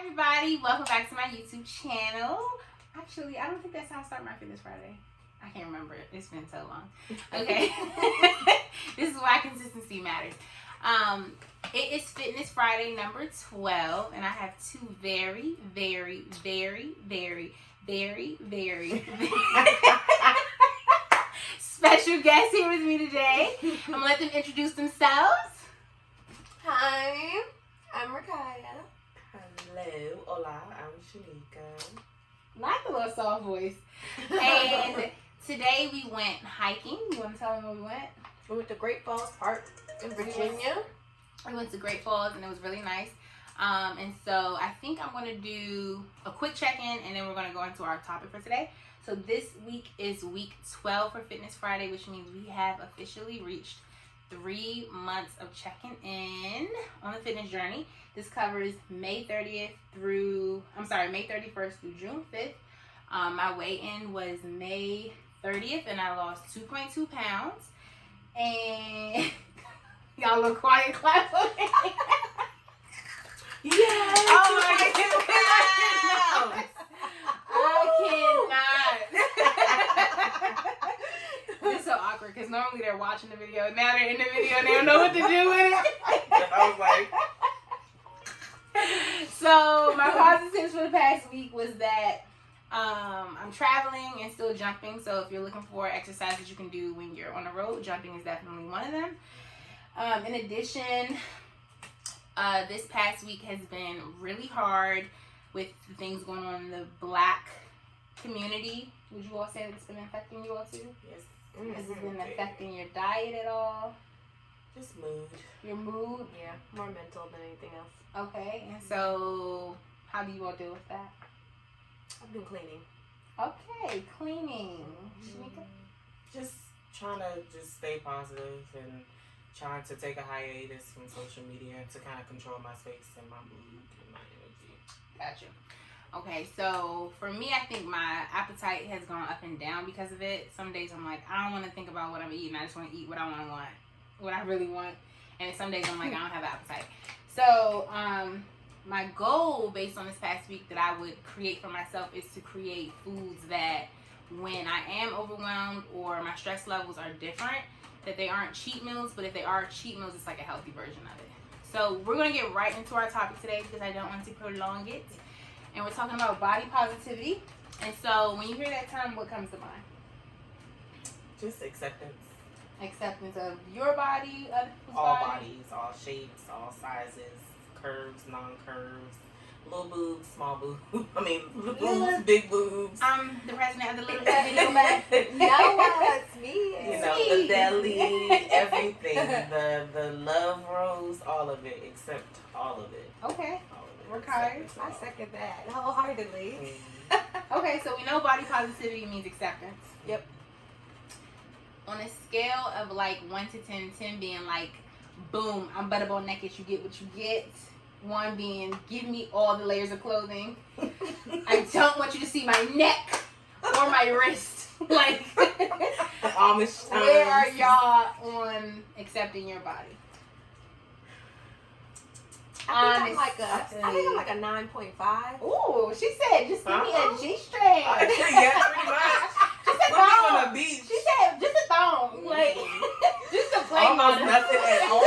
everybody, welcome back to my YouTube channel. Actually, I don't think that's how I start my Fitness Friday. I can't remember it. It's been so long. Okay. This is why consistency matters. It is Fitness Friday number 12, and I have two very special guests here with me today. I'm gonna let them introduce themselves. Hi, I'm Rakaya. Hello, hola, I'm Shanika. Not the little soft voice. And today we went hiking. You want to tell them where we went? We went to Great Falls Park in Virginia. We went to Great Falls and it was really nice. And so I think I'm going to do a quick check-in and then we're going to go into our topic for today. So this week is week 12 for Fitness Friday, which means we have officially reached 3 months of checking in on the fitness journey. This covers May 31st through June 5th. My weigh-in was May 30th and I lost 2.2 pounds. And y'all look quiet, clap. Yes! Oh my God! I cannot. It's so awkward because normally they're watching the video. Now they're in the video and they don't know what to do with it. I was like... So my positives for the past week was that I'm traveling and still jumping. So if you're looking for exercises you can do when you're on the road, jumping is definitely one of them. In addition, this past week has been really hard with the things going on in the Black community. Would you all say that it's been affecting you all too? Yes. Has it been affecting your diet at all? Just mood. Your mood? Yeah, more mental than anything else. Okay, and so how do you all deal with that? I've been cleaning. Okay, cleaning. Shanika? Just trying to just stay positive and trying to take a hiatus from social media to kind of control my space and my mood and my energy. Gotcha. Okay, so for me, I think my appetite has gone up and down because of it. Some days I'm like, I don't want to think about what I'm eating. I just want to eat what I want, what I really want. And some days I'm like, I don't have appetite. So my goal based on this past week that I would create for myself is to create foods that when I am overwhelmed or my stress levels are different, that they aren't cheat meals, but if they are cheat meals, it's like a healthy version of it. So we're going to get right into our topic today because I don't want to prolong it. And we're talking about body positivity. And so when you hear that term, what comes to mind? Just acceptance. Acceptance of your body, other people's All body. bodies, all shapes, all sizes, curves, non-curves, little boobs, small boobs. I mean, little boobs, big boobs. I'm the president of the Little Video Back. No, it's me. You know, the belly, everything, the love rose, all of it, except all of it. Okay. All of it. We're kind. I second that wholeheartedly. Okay, so we know body positivity means acceptance. Yep. On a scale of like 1 to 10, 10 being like, boom, I'm butterball naked, you get what you get. 1 being, give me all the layers of clothing. I don't want you to see my neck or my wrist. Like, Amish times. where are y'all on accepting your body? I think I'm like a 9.5. Ooh, she said, just give me a G-string. Yeah, pretty much. Just a We'll be thong. on the beach. She said, just a thong. Like, just a plain Almost one. nothing at all.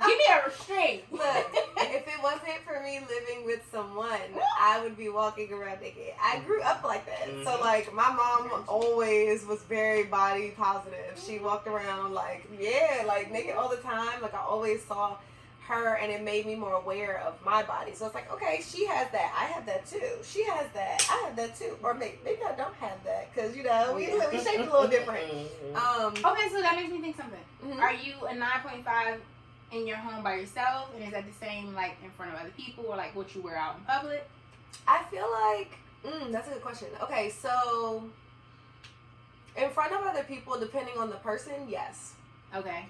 Give me a string. Look, if it wasn't for me living with someone, I would be walking around naked. I grew up like that. Mm-hmm. So, like, my mom always was very body positive. She walked around, like, naked all the time. Like, I always saw her, and it made me more aware of my body. So it's like, okay, she has that, I have that too. She has that, I have that too. Or maybe I don't have that because, you know, we shape a little different. Okay, so that makes me think something. Mhm. Are you a 9.5 in your home by yourself, and is that the same like in front of other people, or like what you wear out in public? I feel like that's a good question. Okay, so in front of other people, depending on the person, yes. Okay.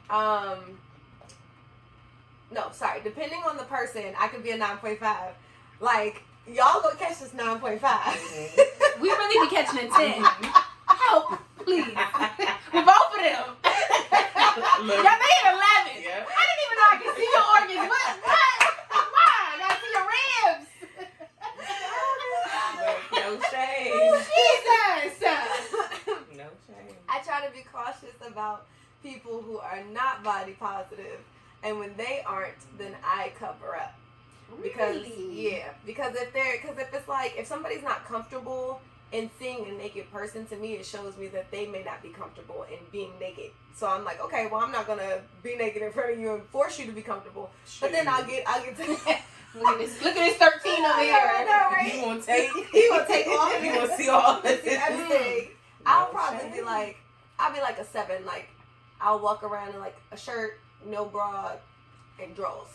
No, sorry. Depending on the person, I could be a 9.5. Like, y'all gonna catch this 9.5. We really be catching a 10. Help, please. With both of them. Y'all made it 11. Yeah. I didn't even know I could see your organs. What? Why? I gotta see your ribs. people who are not body positive, and when they aren't, then I cover up. Because because if it's like if somebody's not comfortable in seeing a naked person, to me it shows me that they may not be comfortable in being naked. So I'm like, okay, well I'm not gonna be naked in front of you and force you to be comfortable. But then I'll get to Look at this 13 over here. I know, right? You gonna take? He gonna take all of You it. gonna see all of it? Everything. No I'll probably be shame. like, I'll be like a 7. Like I'll walk around in like a shirt, no bra, and drawers.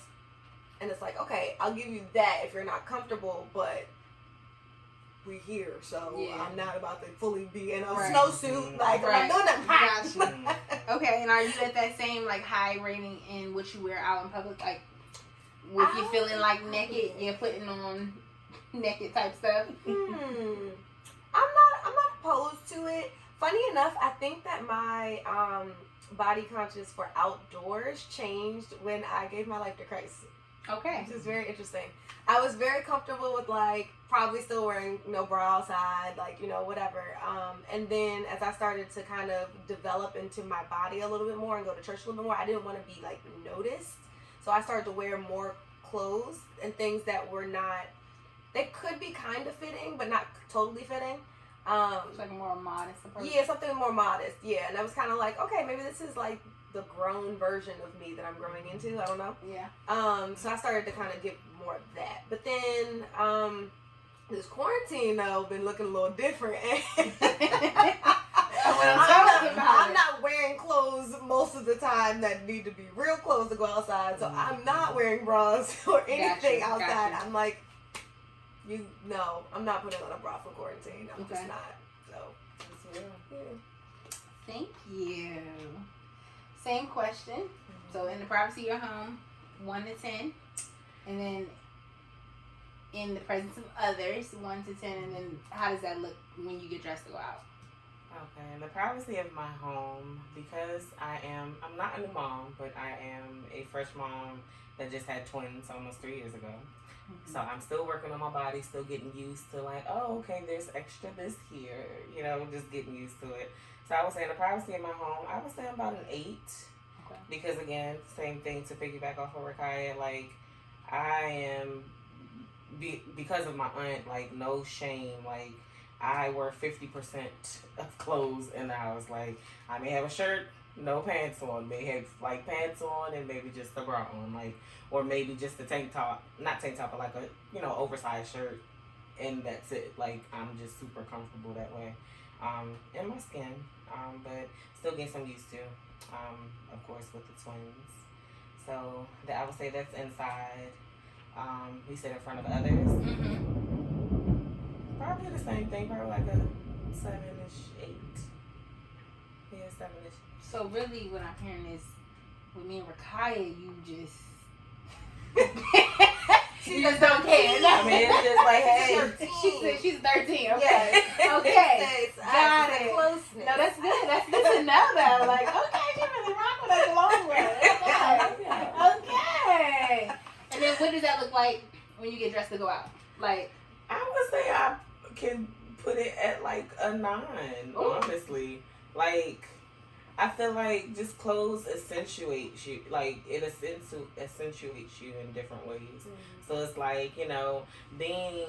And it's like, okay, I'll give you that if you're not comfortable, but we here, so I'm not about to fully be in a snowsuit. Like, I'm not doing that. Gotcha. Okay, and are you at that same, like, high rating in what you wear out in public? Like, if you're feeling, like, naked, you're putting on naked type stuff? I'm not opposed to it. Funny enough, I think that my body conscious for outdoors changed when I gave my life to Christ. Okay. Which is very interesting. I was very comfortable with like probably still wearing no bra outside, like, you know, whatever. And then as I started to kind of develop into my body a little bit more and go to church a little bit more, I didn't want to be like noticed. So I started to wear more clothes and things that were not, they could be kind of fitting, but not totally fitting. It's like a more modest approach. Yeah, something more modest. Yeah, and I was kind of like, okay, maybe this is like the grown version of me that I'm growing into. I don't know. Yeah. So I started to kind of get more of that. But then this quarantine though been looking a little different. I'm not wearing clothes most of the time that need to be real clothes to go outside. So I'm not wearing bras or anything outside. I'm like, I'm not putting on a bra for quarantine. I'm just not. So, Thank you. Same question. So in the privacy of your home, 1 to 10, and then in the presence of others, 1 to 10, and then how does that look when you get dressed to go out? Okay, in the privacy of my home, because I'm not a new mom, but I am a fresh mom that just had twins almost 3 years ago. Mm-hmm. So I'm still working on my body, still getting used to like, oh, okay, there's extra this here, you know, just getting used to it. So I would say in the privacy of my home, I would say I'm about an 8. Okay. Because again, same thing to piggyback off of Rakaya, like I am, because of my aunt, like no shame, like I wear 50% of clothes in the house. Like I may have a shirt, no pants on, may have like pants on and maybe just a bra on, like, or maybe just a tank top, not tank top, but like a, you know, oversized shirt, and that's it. Like I'm just super comfortable that way. In my skin, but still getting some used to, of course, with the twins. So I would say that's inside. We sit in front of others. Mm-hmm. Probably the same thing, probably like a 7-ish, 8. Yeah, 7-ish. So really what I'm hearing is, with me and Rakaya, you just... She just don't care. I mean, it's just like, hey. She said she's 13. Okay. Yes. Okay. Got it. Closeness. No, that's good. That's good to know though. Like, okay, she really rock with us a long way. Okay. And then what does that look like when you get dressed to go out? Like, I would say I can put it at like a 9, honestly. Like, I feel like just clothes accentuates you. Like, it accentuates you in different ways. Mm-hmm. So it's like, you know, being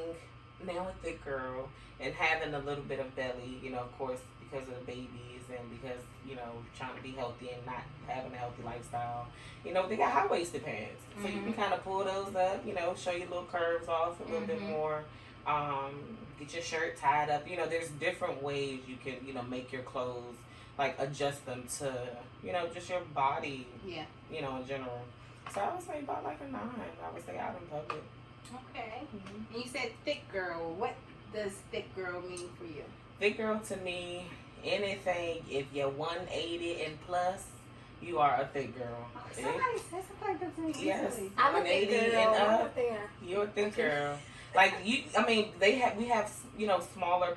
now a thick girl and having a little bit of belly, you know, of course, because of the babies and because, you know, trying to be healthy and not having a healthy lifestyle. You know, they got high-waisted pants. So you can kind of pull those up, you know, show your little curves off a little bit more. Get your shirt tied up. You know, there's different ways you can, you know, make your clothes, like, adjust them to, you know, just your body, you know, in general. So I would say about like a 9. I would say out in public. Okay. Mm-hmm. And you said thick girl. What does thick girl mean for you? Thick girl to me, anything, if you're 180 and plus, you are a thick girl. Oh, somebody said something like that to me recently. Yes, I'm a thick 180 girl. and up, you're a thick girl. Like, you, I mean, we have, you know, smaller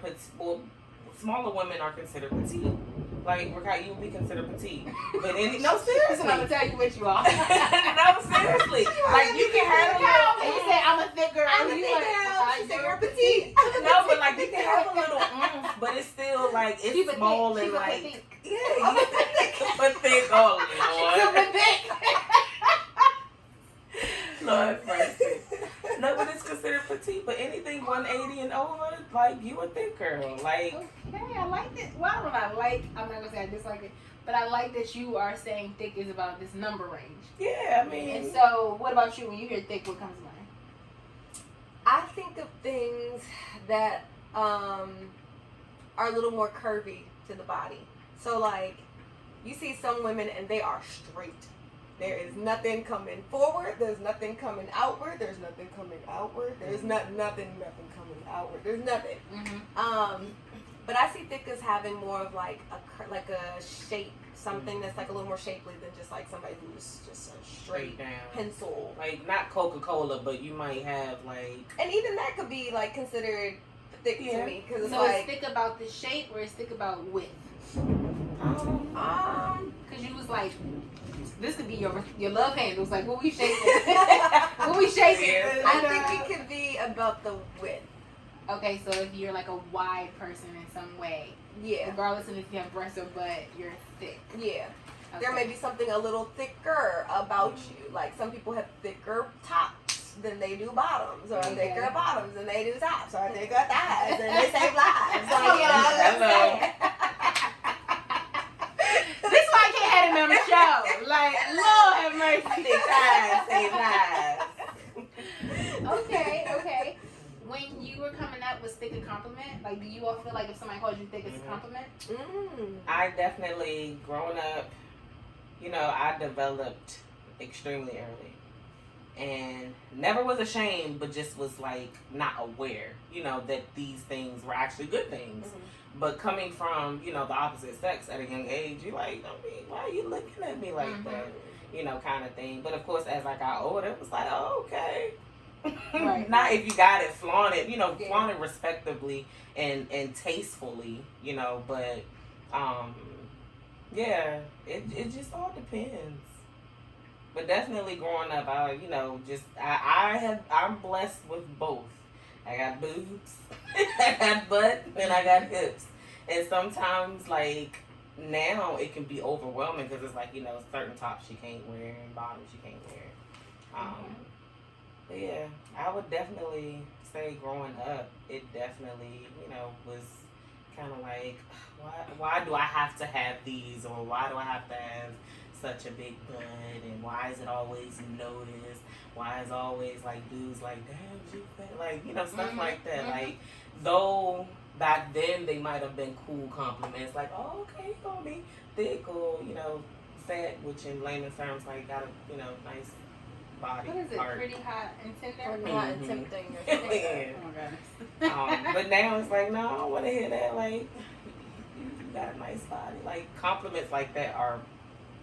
women are considered petite. Like, you would be considered petite. But no, seriously. I'm gonna tell you what you are. No, seriously. Like, you can have a little. And you say I'm a thick girl. I'm a thick girl. She said you're petite. No, but like you can have a little but it's still like it's small and like yeah, but thick. Oh Lord. Lord mercy. No, but it's considered petite. But anything 180 and over, like you a thick girl. Like okay, I like it. Well, I don't know. I'm not gonna say I dislike it, but I like that you are saying thick is about this number range. Yeah, I mean. And so, what about you? When you hear thick, what comes to mind? I think of things that are a little more curvy to the body. So like, you see some women and they are straight. There is nothing coming forward. There's nothing coming outward. There's nothing coming outward. There's nothing coming outward. There's nothing. Mm-hmm. But I see thick as having more of like a shape, something that's like a little more shapely than just like somebody who's just a straight down pencil. Like not Coca-Cola, but you might have like. And even that could be like considered thick to me because it's so like. It's thick about the shape or it's thick about width. Because you was like, this could be your love handles. Like what we shaking? What we shaking? I think it could be about the width. Okay, so if you're like a wide person in some way, yeah, regardless of if you have breasts or butt, you're thick. Yeah, okay. There may be something a little thicker about you. Like some people have thicker tops than they do bottoms, or thicker bottoms than they do tops, or thicker thighs than they save lives. Like, you know what I'm saying? This is why I can't have him on the show. Like, Lord have mercy. Thick thighs save lives. Okay. When you were coming up, was thick a compliment? Like, do you all feel like if somebody calls you thick, it's a compliment? I definitely, growing up, I developed extremely early. And never was ashamed, but just was like not aware, that these things were actually good things. Mm-hmm. But coming from, the opposite sex at a young age, you're like, why are you looking at me like that? Kind of thing. But of course, as I got older, it was like, oh, okay. Right. Not if you got it, flaunt it, flaunt it respectably and tastefully, but it just all depends. But definitely growing up, I'm blessed with both. I got boobs, I got butt, and I got hips. And sometimes, like, now it can be overwhelming because it's like, certain tops you can't wear and bottoms you can't wear. But yeah, I would definitely say growing up, it definitely, was kind of like, why do I have to have these, or why do I have to have such a big butt, and why is it always noticed? Why is always like dudes like, damn, you fat, like, stuff like that. Like, though back then they might have been cool compliments, like, oh, okay, you call me thick, or fat, which in layman's terms, like, got a nice body. What is it? Part. Pretty hot and tender? Pretty hot and tempting. Or something. Yeah. Oh my goodness. But now it's like, no, I don't want to hear that. Like, you got a nice body. Like, compliments like that are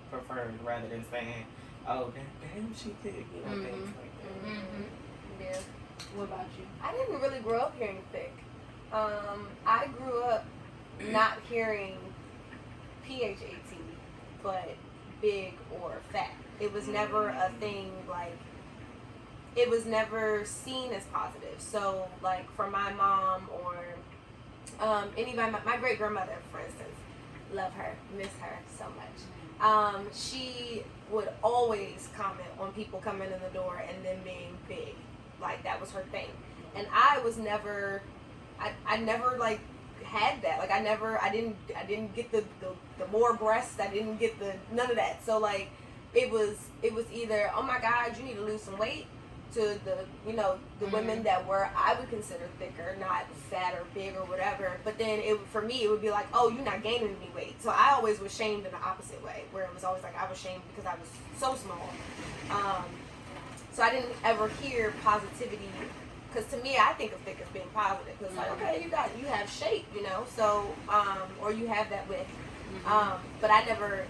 preferred rather than saying, oh, damn, she thick. Things like that. Mm-hmm. Yeah. What about you? I didn't really grow up hearing thick. I grew up not hearing PHAT, but big or fat. It was never a thing, like, it was never seen as positive. So, like, for my mom or anybody, my great-grandmother, for instance, love her, miss her so much. She would always comment on people coming in the door and them being big. Like, that was her thing. And I was never, I never, like, had that. Like, I didn't get the more breasts. I didn't get none of that. So, like, it was either, oh my God, you need to lose some weight, to the women that were, I would consider thicker, not fat or big or whatever. But then for me, it would be like, oh, you're not gaining any weight. So I always was shamed in the opposite way, where it was always like I was shamed because I was so small. So I didn't ever hear positivity, because to me, I think of thick as being positive. Because like, okay, you have shape, so or you have that width. But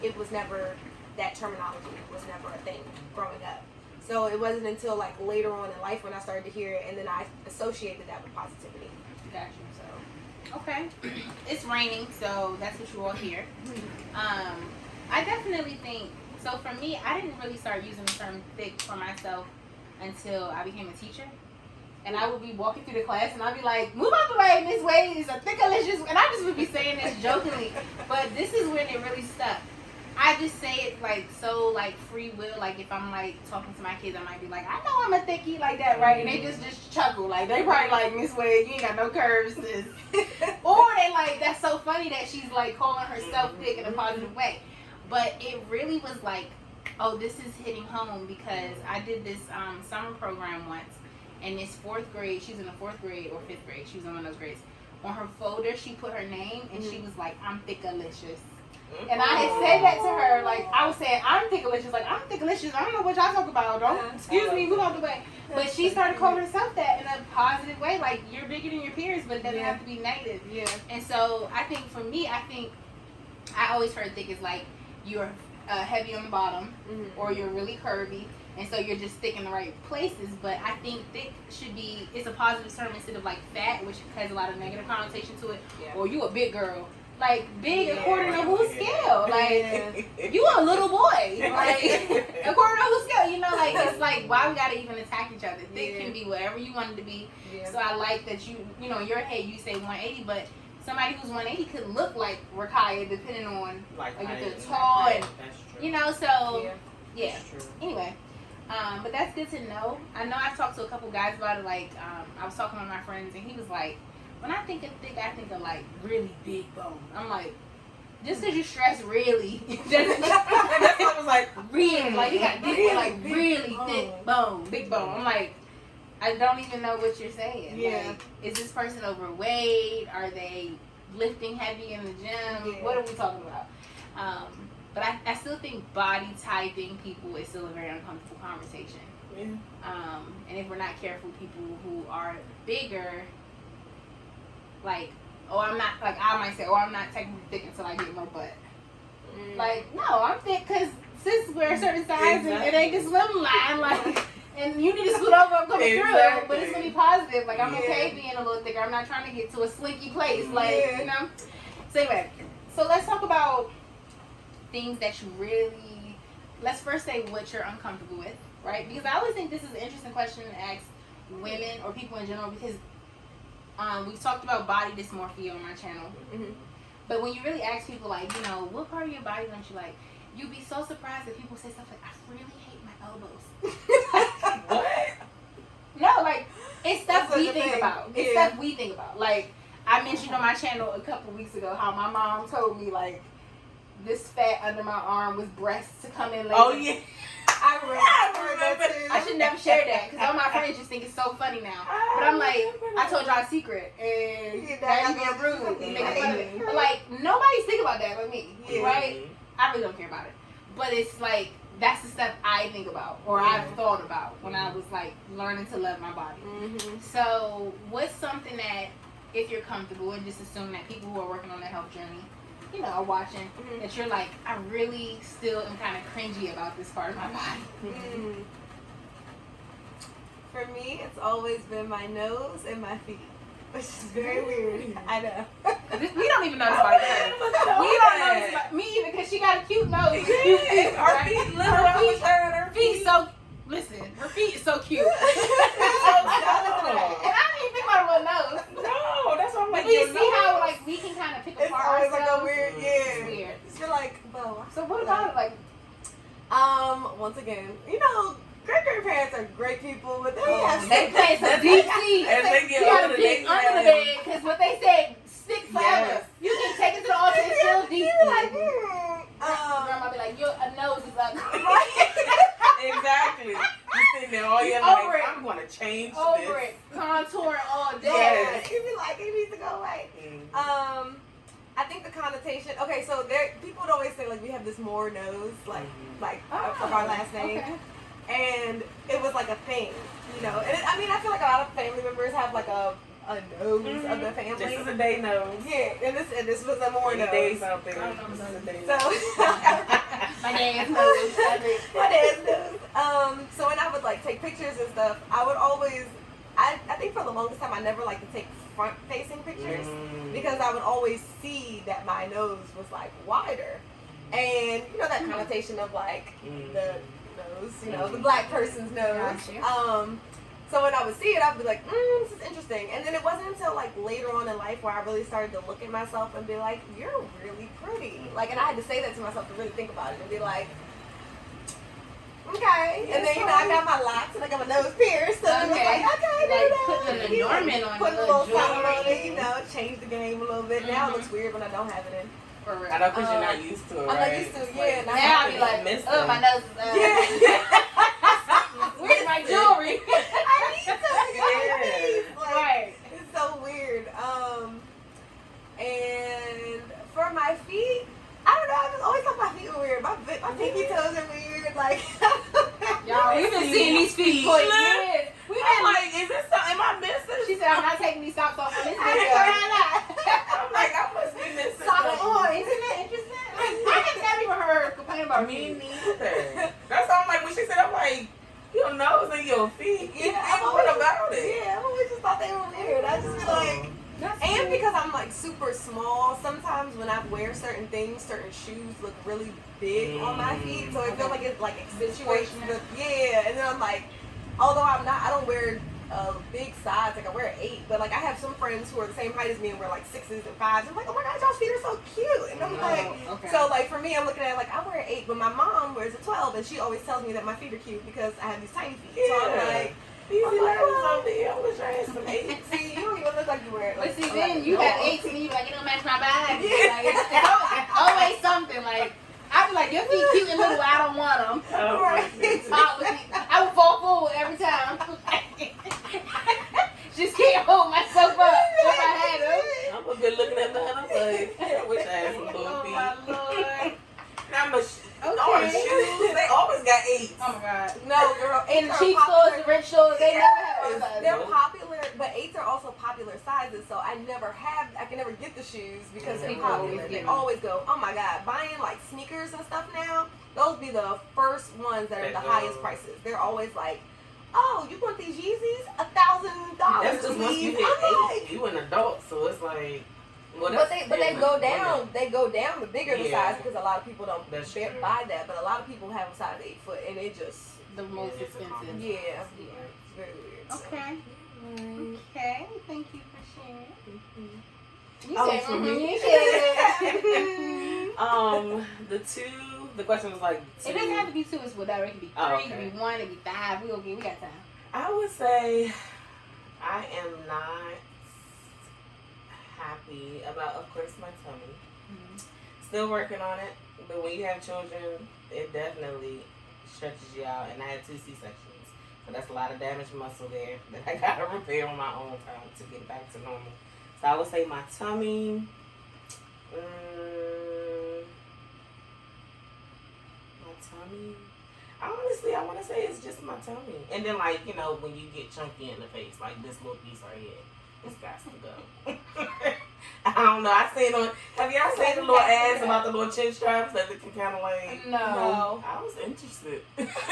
it was never, that terminology was never a thing growing up. So it wasn't until like later on in life when I started to hear it, and then I associated that with positivity. Got you. Okay. It's raining, so that's what you all hear. I definitely think, so for me, I didn't really start using the term thick for myself until I became a teacher. And I would be walking through the class and I'd be like, move out the way, Miss Wade is a thickalicious, and I just would be saying this jokingly. But this is when it really stuck. I just say it like so like free will. Like if I'm like talking to my kids, I might be like, I know I'm a thickie like that, right? And they just chuckle. Like they probably like, Miss Wade, you ain't got no curves, sis. Or they like, that's so funny that she's like calling herself thick in a positive way. But it really was like, oh, this is hitting home because I did this summer program once, and this fourth grade, she's in the fourth grade or fifth grade, she was in one of those grades. On her folder, she put her name, and she was like, I'm thickalicious. And I had said that to her, like, I was saying, I'm thickalicious, like, I'm thickalicious, I don't know what y'all talk about, don't, excuse me, move out the way. But she started calling herself that in a positive way, like, you're bigger than your peers, but it doesn't have to be negative. Yeah. And so, I think for me, I always heard thick is like, you're heavy on the bottom, or you're really curvy, and so you're just thick in the right places. But I think thick should be, it's a positive term instead of like fat, which has a lot of negative connotation to it, or you a big girl. Like, big according to whose scale? Like, you a little boy. Like, according to whose scale? You know, like, it's like, why we gotta even attack each other? Thick can be whatever you want it to be. So I like that you know, in your head you say 180, but somebody who's 180 could look like Rakaya depending on, like if they're tall and, you know, so, yeah. Anyway, but that's good to know. I know I've talked to a couple guys about it, like, I was talking with my friends, and he was like, when I think of thick, I think of like really big bone. I'm like, just because you stress really, I was like, really, like you got thick, like really thick bone, big bone. I'm like, I don't even know what you're saying. Yeah. Like, is this person overweight? Are they lifting heavy in the gym? Yeah. What are we talking about? But I still think body typing people is still a very uncomfortable conversation. Yeah. And if we're not careful, people who are bigger, like, oh, I'm not, like, I might say, oh, I'm not technically thick until I get no butt. Like, no, I'm thick because sis wear a certain size and it ain't the slim line, like, and you need to scoot over, I'm coming through, but it's going to be positive. Like, I'm okay being a little thicker. I'm not trying to get to a slinky place, like, you know? So anyway, so let's talk about things that you really, let's first say what you're uncomfortable with, right? Because I always think this is an interesting question to ask women or people in general, because we've talked about body dysmorphia on my channel. But when you really ask people, like, you know, what part of your body don't you like, you'd be so surprised that people say stuff like, I really hate my elbows. What? No, like, it's stuff That's we such a think thing. about. It's stuff we think about. Like, I mentioned on my channel a couple weeks ago how my mom told me, like, this fat under my arm was breasts to come in later. Oh, yeah. I remember that too. I should never share that because all my friends just think it's so funny now. But I'm like, I told y'all a secret, and now you being rude. You making fun of it. But like, nobody's thinking about that but me, right? I really don't care about it. But it's like, that's the stuff I think about, or I've thought about when I was like learning to love my body. So what's something that, if you're comfortable, and just assume that people who are working on their health journey, you know, are watching, that you're like, I really still am kind of cringy about this part of my body. For me, it's always been my nose and my feet, which is very weird. I know. We don't even notice about it. We don't notice about me either, because she got a cute nose. And cute feet, Her feet, her feet so, listen, her feet is so cute. And I didn't even think about her nose. No, that's what I'm like. But you see how like we can kind of pick It's apart always like a ourselves? weird, It's weird. You're like, well. So what about it? Like, Once again, you know, great grandparents are great people, but they play some deep sea. As they You get gotta older, dig they under the bed, because what they said sticks forever. You can take it to the altar and still deep sea. like, Grandma be like, your nose is ugly. Exactly. You sitting there all your Over life. it. I'm gonna change Over this. it, contour all day. Yes. You'd be like, it needs to go away. I think the connotation. Okay, so people would always say like we have this more nose, like of our last name, and it was like a thing, you know. And I mean, I feel like a lot of family members have like a nose of the family. This is a day nose. Yeah, and this was a more nose. Day something. I don't know. This is a day So My dad's nose. my dad's nose. So when I would like take pictures and stuff, I I think for the longest time I never liked to take front facing pictures because I would always see that my nose was like wider. And you know that connotation of like the nose, you know, the black person's nose. So when I would see it, I'd be like, this is interesting. And then it wasn't until like later on in life where I really started to look at myself and be like, you're really pretty. Like, and I had to say that to myself to really think about it and be like, okay. And then, you know, I got my locks and I got my nose pierced. So it was like, okay, like putting an adornment on putting a little something on it, you know, change the game a little bit. Now it looks weird when I don't have it in. For real. I know, because you're not used to it, right? I'm not used to it, yeah. Like, now I'll be like, oh, my nose is where's my jewelry? I need something. Yeah. Like, right. It's so weird. And for my feet, I don't know. I just always thought my feet were weird. My pinky toes are weird. Like, y'all, we've been seeing these feet for years. I'm like, is this something? Am I missing? She said, I'm not taking these socks off of this video. I'm like, I must be missing. Socks on. Isn't that interesting? I have never even heard her complain about me neither. That's why I'm like, when she said, I'm like, your nose and your feet. What about it? Yeah, I always just thought they were weird. I just feel like, and because I'm like super small, sometimes when I wear certain things, certain shoes look really big on my feet. So I feel like it like accentuates the, and then I'm like, although I don't wear a big size, like I wear an 8, but like I have some friends who are the same height as me and wear like 6s and 5s. I'm like, oh my god, y'all's feet are so cute. And I'm like, so like for me, I'm looking at it like I wear an 8, but my mom wears a 12, and she always tells me that my feet are cute because I have these tiny feet. So I'm like, I wish I had some 8s. See, you don't even look like you wear it. Like, but see, then you have 8s and you like, it don't match my bag. Like, it's always something like. I be like, your feet cute and little, I don't want them. I would fall forward every time. Just can't hold myself up if I had them. I'm a bit looking at mine. I'm like, I wish I had some little feet. Oh my Lord. All the shoes, they always got 8s. Oh my God. No, girl. In the cheap stores, the rich stores, they never have all they're popular, but 8s are also popular sizes, so I can never get the shoes because they're popular. They always go, oh my God, buying like sneakers and stuff now, those be the first ones that are the highest prices. They're always like, oh, you want these Yeezys? $1,000. That's just once you hit 8, you an adult, so it's like, well, but they go down. They go down the bigger the size because a lot of people don't buy that. But a lot of people have a size 8 foot, and it just the most expensive. Yeah, it's very weird. Okay. So. Okay. Thank you for sharing. You said the question was like 2. It doesn't have to be 2. It's whatever. It can be 3. It can be 1. It can be 5. We got time. I would say I am not happy about, of course, my tummy. Still working on it, but when you have children, it definitely stretches you out. And I had 2 C-sections, so that's a lot of damaged muscle there that I gotta repair on my own time to get back to normal. So I would say my tummy. Honestly, I want to say it's just my tummy. And then, like, you know, when you get chunky in the face, like this little piece right here, it's got to go. I don't know. Have y'all seen the little ads about the little chin straps that can kind of like... No. I was interested. Exercising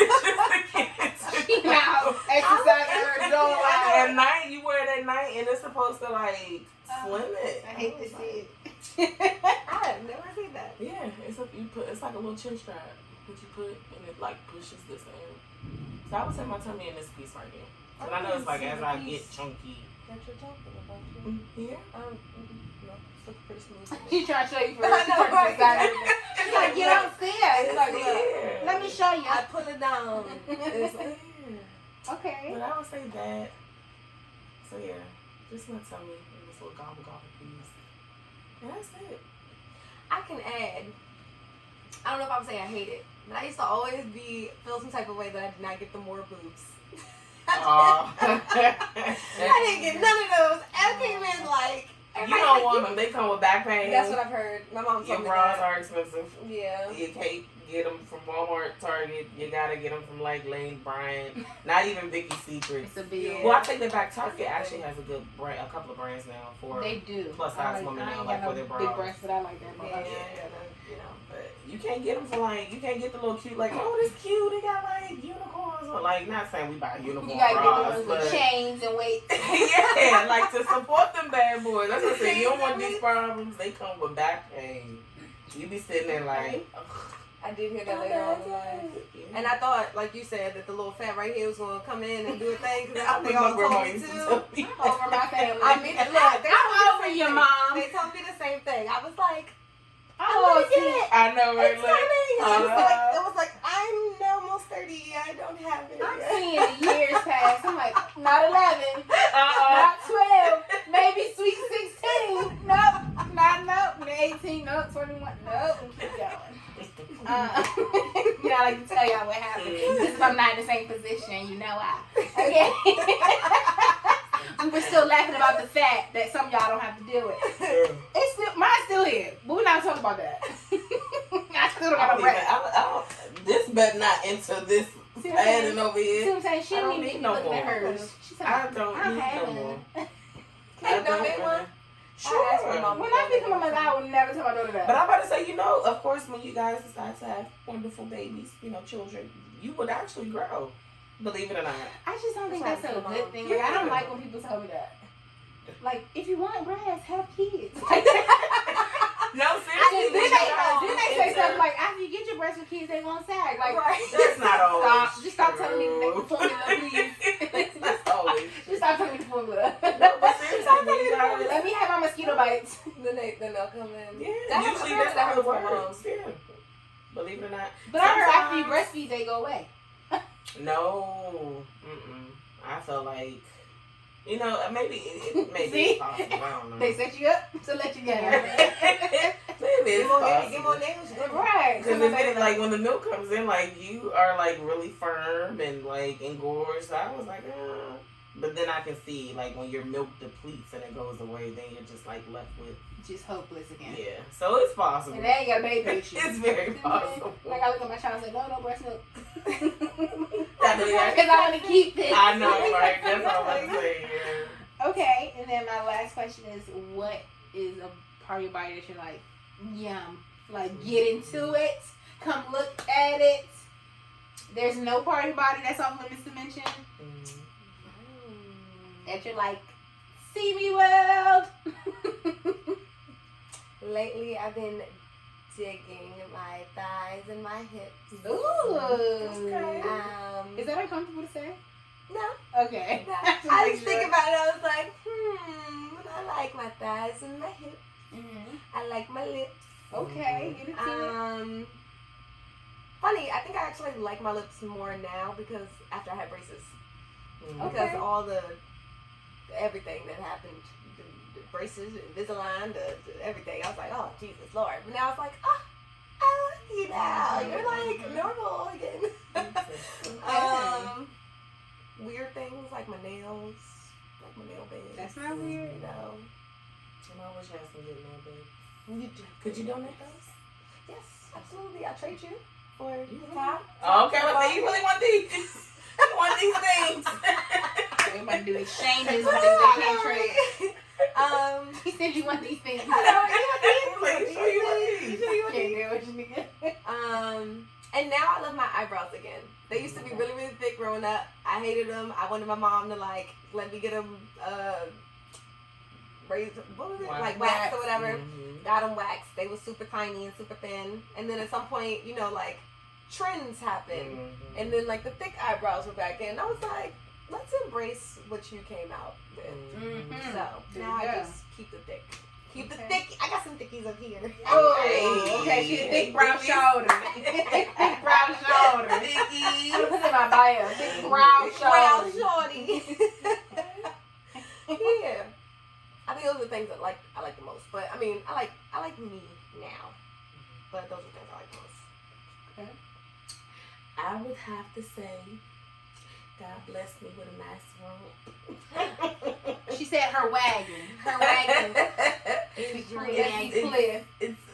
her jaw. At night, you wear it at night, and it's supposed to, like, slim it. I hate to see it. I have never seen that. Yeah, it's like a little chin strap. That you put and it like pushes this in. So I would say my tummy in this piece right here. And I know it's like as I get chunky. That you're talking about. Here? No, it's looking pretty smooth. She's trying to show you for real. She's like, you don't see it. It's like, look, let me show you. I put it down. It's like, okay. But I would say that. So yeah, just my tummy and this little gobble piece. And that's it. I can add. I don't know if I would say I hate it, but I used to always feel some type of way that I did not get the more boobs. I didn't get none of those. I came in like. You don't want them. They come with back pain. That's what I've heard. My mom told Your me bras that. are expensive. Yeah. You can't get them from Walmart, Target. You gotta get them from like Lane Bryant. Not even Vicky's Secrets. It's a big. Well, I take that back. Target actually has a good brand, a couple of brands now for they do plus size women now, like for their bras. Big breasts, but I like that. Yeah. You know, but you can't get them for like, you can't get the little cute, like, oh, this cute, they got like unicorns like, not saying we buy uniform You gotta bras, get the ones with but chains and weights. yeah, like to support them bad boys. That's what I said. You don't want these problems. They come with back pain. You be sitting there like, ugh. I did hear that later on in life. And I thought, like you said, that the little fat right here was going to come in and do a thing. Because I think I was told me too. Over my family. I mean, look, I'm over your mom. They told me the same thing. I was like, Oh, it. I know, right? It's coming. It was like, I'm almost 30. I don't have it. I'm seeing the years pass. I'm like, not 11, Uh-uh. not 12, maybe sweet 16. Nope, not 18, nope, 21, nope, and keep going. You know, I like to tell y'all what happened. This is I'm not in the same position, you know why. Okay. We were still laughing about the fact that some of y'all don't have to deal with it. It's still, mine's still here, but we're not talking about that. I still don't have a breath. This better not enter this adding over See here. what I'm saying? She I don't didn't even need be no looking at more. hers. She said, I don't need no more. Can you donate one? I asked my mom. When I become a mother, I would never tell my daughter that. But I'm about to say, of course, when you guys decide to have wonderful babies, children, you would actually grow. Believe it or not. I just don't think that's a good thing. Like, I don't like when people tell me that. Like, if you want breasts, have kids. No, seriously. Then they say something like, after you get your breasts with kids, they won't sag. Like, That's not always Just stop telling me to make the formula, please. That's always Just stop telling me the formula. But seriously, Let me have my mosquito bites. Then they'll come in. Yeah, usually that's how it works. Yeah. Believe it or not. But I heard after you breastfeed, they go away. No. I feel like, maybe it maybe See? it's possible. I don't know. They set you up to let you get her. Maybe it's possible. Get more nails. Right. Because like when the milk comes in, like you are like really firm and like engorged. So I was like, But then I can see like when your milk depletes and it goes away, then you're just like left with Just hopeless again. Yeah. So it's possible. And they ain't got a baby issue. It's very possible. Like I look at my child and say, no breast milk. Because I want to keep this. I know, right? That's all I'm saying. Yeah. Okay, and then my last question is, what is a part of your body that you're like, yum? Like, get into it. Come look at it. There's no part of your body that's off limits to mention. That you're like, see me world. Lately, I've been digging my thighs and my hips. Ooh. Okay. Is that uncomfortable to say? No. Okay. No. I was thinking about it. I was like, I like my thighs and my hips. Mm-hmm. I like my lips. Okay. Get into it. Funny, I think I actually like my lips more now because after I had braces. Okay. Because all the everything that happened, the braces, Invisalign, the everything. I was like, oh Jesus Lord. But now it's like, oh, I like you now. You're like normal again. Weird things like my nails, like my nail bed. That's not weird. You know. And I wish I had some good nail beds. You do. Could you donate those? Yes, absolutely. I'll trade you for You the top. Oh, okay, well, you really want these? You want these things? Everybody do exchanges with things they can't trade. He said you want these things. I know, you want these. Sure you want these. Can't do what you need. And now I love my eyebrows again. They used to be really, really thick growing up. I hated them. I wanted my mom to like let me get them raised, what was it? Wax. Like wax or whatever. Mm-hmm. Got them waxed. They were super tiny and super thin. And then at some point, like trends happened. Mm-hmm. And then like the thick eyebrows were back in. I was like, let's embrace what you came out with. Mm-hmm. So now I just keep the thick. Keep the thick. I got some thickies up here. Oh, okay. She's a thick brown shoulder. Thick brown shoulder. Thickies. I'm gonna put in my bio. Thick brown Brown shoulder. shorty. Yeah. I think those are the things that I like the most. But I mean, I like me now. But those are the things I like the most. Okay. I would have to say, God bless me with a nice rump. She said her wagon. Her wagon. It's Cliff.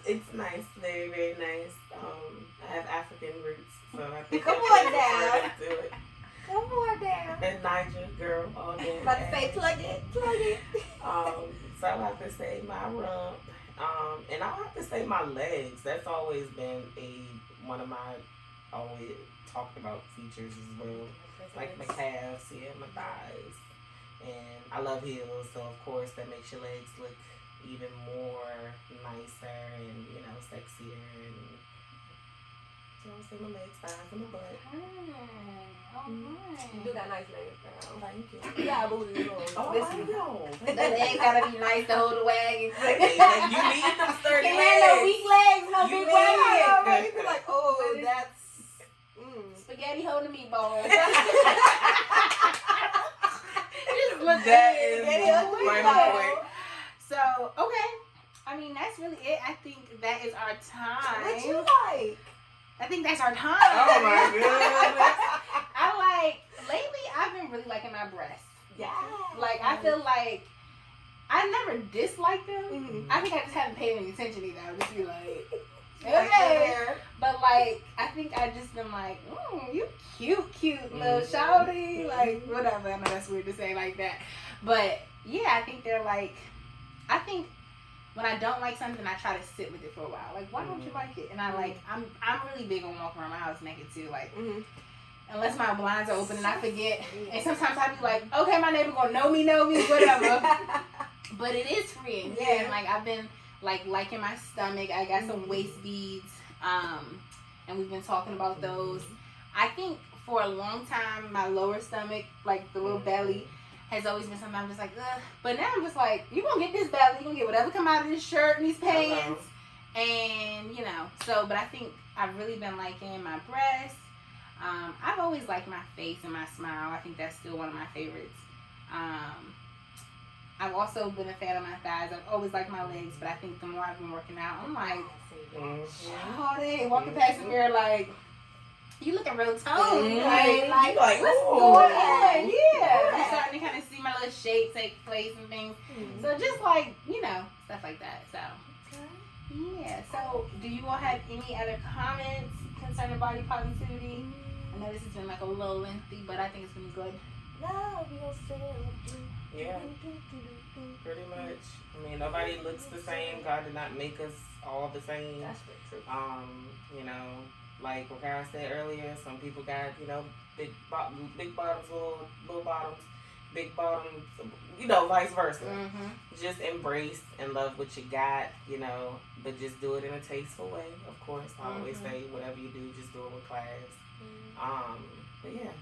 It's nice, very, very nice. I have African roots, so I think Come that's on really now. related to it. Come on down. And Niger, girl, all day. About to say, plug it. So I'll have to say my rump. And I'll have to say my legs. That's always been one of my always talked about features as well. Like my calves, my thighs. And I love heels, so of course that makes your legs look even more nicer and, sexier. And so I say my legs, thighs, and my butt. You do got nice legs, girl. Thank you. Yeah, booty. Oh, I know. The legs gotta be nice to hold the wagon. You need them sturdy Can't legs. have no weak legs, no You big need wagon. it. Right? You be like, oh, that's... Spaghetti holding meatballs. That is my point. So, okay. I mean, that's really it. I think that is our time. What you like? I think that's our time. Oh my goodness. Lately, I've been really liking my breasts. Yeah. Like, I feel like I never disliked them. Mm-hmm. I think I just haven't paid any attention to them. Just be like, Like okay. But like, I think I just been like, you cute little shawty. Like, whatever. I know that's weird to say like that. But yeah, I think they're like, I think when I don't like something, I try to sit with it for a while. Like, why don't you like it? And I'm really big on walking around my house naked too. Like, unless my blinds are open and I forget. And sometimes I be like, okay, my neighbor gonna know me, whatever. But it is freeing. Yeah. And like, I've been like liking my stomach. I got some waist beads. And we've been talking about those. I think for a long time, my lower stomach, like the little belly, has always been something I'm just like, ugh. But now I'm just like, you gonna get this belly, you gonna get whatever come out of this shirt and these pants. And, so, but I think I've really been liking my breasts. I've always liked my face and my smile. I think that's still one of my favorites. I've also been a fan of my thighs. I've always liked my legs, but I think the more I've been working out, I'm like, shawty, walking past the mirror like, you looking real toned. Like, what's going on? Yeah. I'm starting to kind of see my little shape take place and things. So just like, stuff like that. So, yeah. So, do you all have any other comments concerning body positivity? I know this has been like a little lengthy, but I think it's been good. Love yourself. Yeah. Pretty much. I mean, nobody looks the same. God did not make us all the same. That's very true. Like Rakai said earlier, some people got, big bottoms, little bottoms, big bottoms, vice versa. Just embrace and love what you got, but just do it in a tasteful way, of course. I always say, whatever you do, just do it with class. But yeah,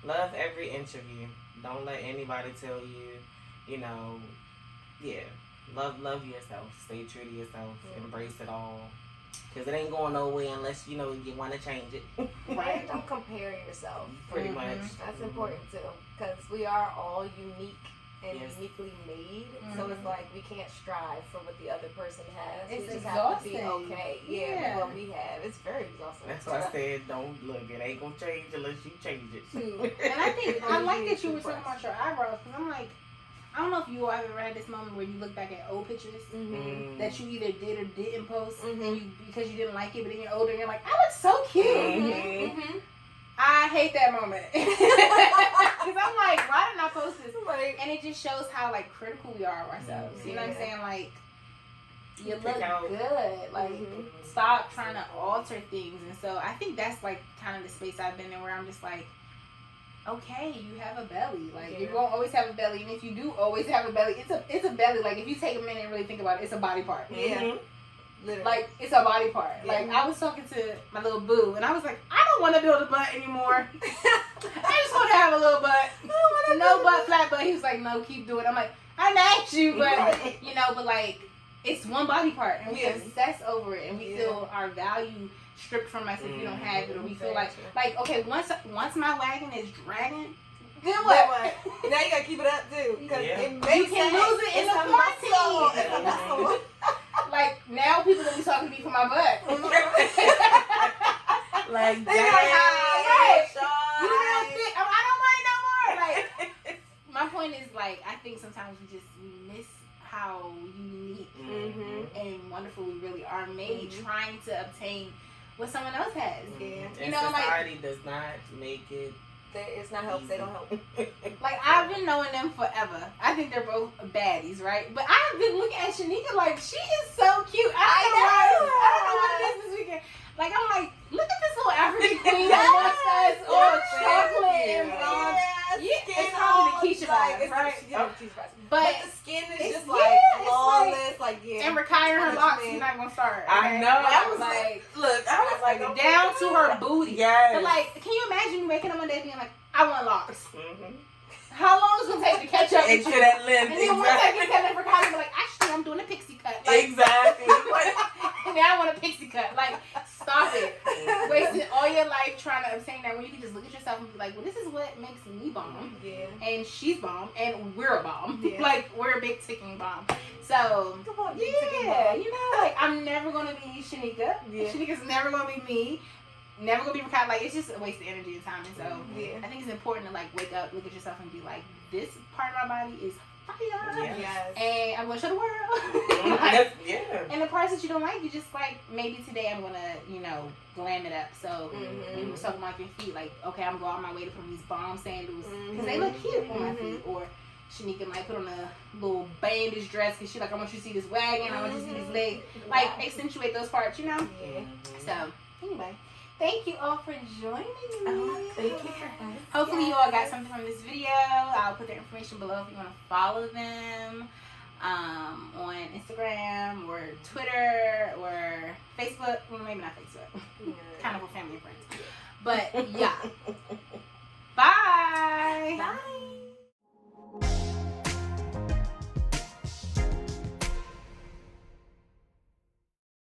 love every inch of you. Don't let anybody tell you, love yourself. Stay true to yourself. Embrace it all. Because it ain't going nowhere unless, you want to change it. Right? Don't compare yourself. Pretty much. That's important too. Because we are all unique and uniquely made. So it's like we can't strive for what the other person has. It's we just exhausting. have to be okay. Yeah, with what we have. It's very exhausting. That's why I said don't look. It ain't going to change unless you change it. And I think, I like that you were talking about your eyebrows. Because I'm like, I don't know if you all ever had this moment where you look back at old pictures that you either did or didn't post and because you didn't like it, but then you're older and you're like, I look so cute. I hate that moment. Because I'm like, why didn't I post this? And it just shows how like critical we are of ourselves. You know what I'm saying? Like, you look good. Like, stop trying to alter things. And so I think that's like kind of the space I've been in where I'm just like, okay, you have a belly. Like, you're going to always have a belly. And if you do always have a belly, it's a belly. Like, if you take a minute and really think about it, it's a body part. Yeah. Literally. Like, it's a body part. Yeah. Like, I was talking to my little boo, and I was like, I don't want to build a butt anymore. I just want to have a little butt. No butt, flat butt. He was like, no, keep doing it. I'm like, I asked you, but, but like, it's one body part. And we obsess over it, and we feel our value stripped from us if we don't have it, or we feel like, okay, once my wagon is dragging, then what? Now you gotta keep it up too, because it makes you can lose it in the quarantine. Like, now people gonna be talking to me for my butt. Like, they like, hi, you real thick. I don't mind no more. Like, my point is, like, I think sometimes we miss how unique and wonderful we really are made, trying to obtain what someone else has. And society does not make it it's not help. They don't help. Like, I've been knowing them forever. I think they're both baddies, right? But I've been looking at Shanika like, she is so cute. I don't know what it is this weekend. Like, I'm like, look at this little African queen amongst us, all chocolate and blonde. It's probably the Keisha vibes, right? But the skin is it's- just like yeah, it's flawless, and retiring her locks, you're not gonna start. I okay? know. I was like, look, I was like, down to her booty. Yes. But like, can you imagine me waking up one day being like, I want locks? Mm-hmm. How long is it gonna take to catch up? Into that length. And then once I get that for college, I'm like, actually, I'm doing a pixie cut. Like, Exactly. and now I want a pixie cut. Like, stop it. Wasting all your life trying to obtain that when you can just look at yourself and be like, well, this is what makes me bomb. Yeah. And she's bomb. And we're a bomb. Yeah. Like, we're a big ticking bomb. So, yeah, you know, like, I'm never going to be Shanika. Yeah. Shanika's never going to be me. Never going to be Ricardo. Like, it's just a waste of energy and time. And so, Yeah. I think it's important to, like, wake up, look at yourself, and be like, this part of my body is fire. Yes. And I'm going to show the world. Yes, yeah. And the parts that you don't like, you just like, maybe today I'm gonna, you know, glam it up. So when you was talking about your feet, like, okay, I'm going on my way to put on these bomb sandals because they look cute on my feet. Or Shanika might put on a little bandage dress because she like, I want you to see this wagon, I want you to see these legs. Like, accentuate those parts, you know? Yeah. So, anyway. Thank you all for joining me. Thank you for having us. Hopefully you all got something from this video. I'll put their information below if you want to follow them on Instagram or Twitter or Facebook. Well, maybe not Facebook. Kind of a family and friends. But yeah. Bye. Bye.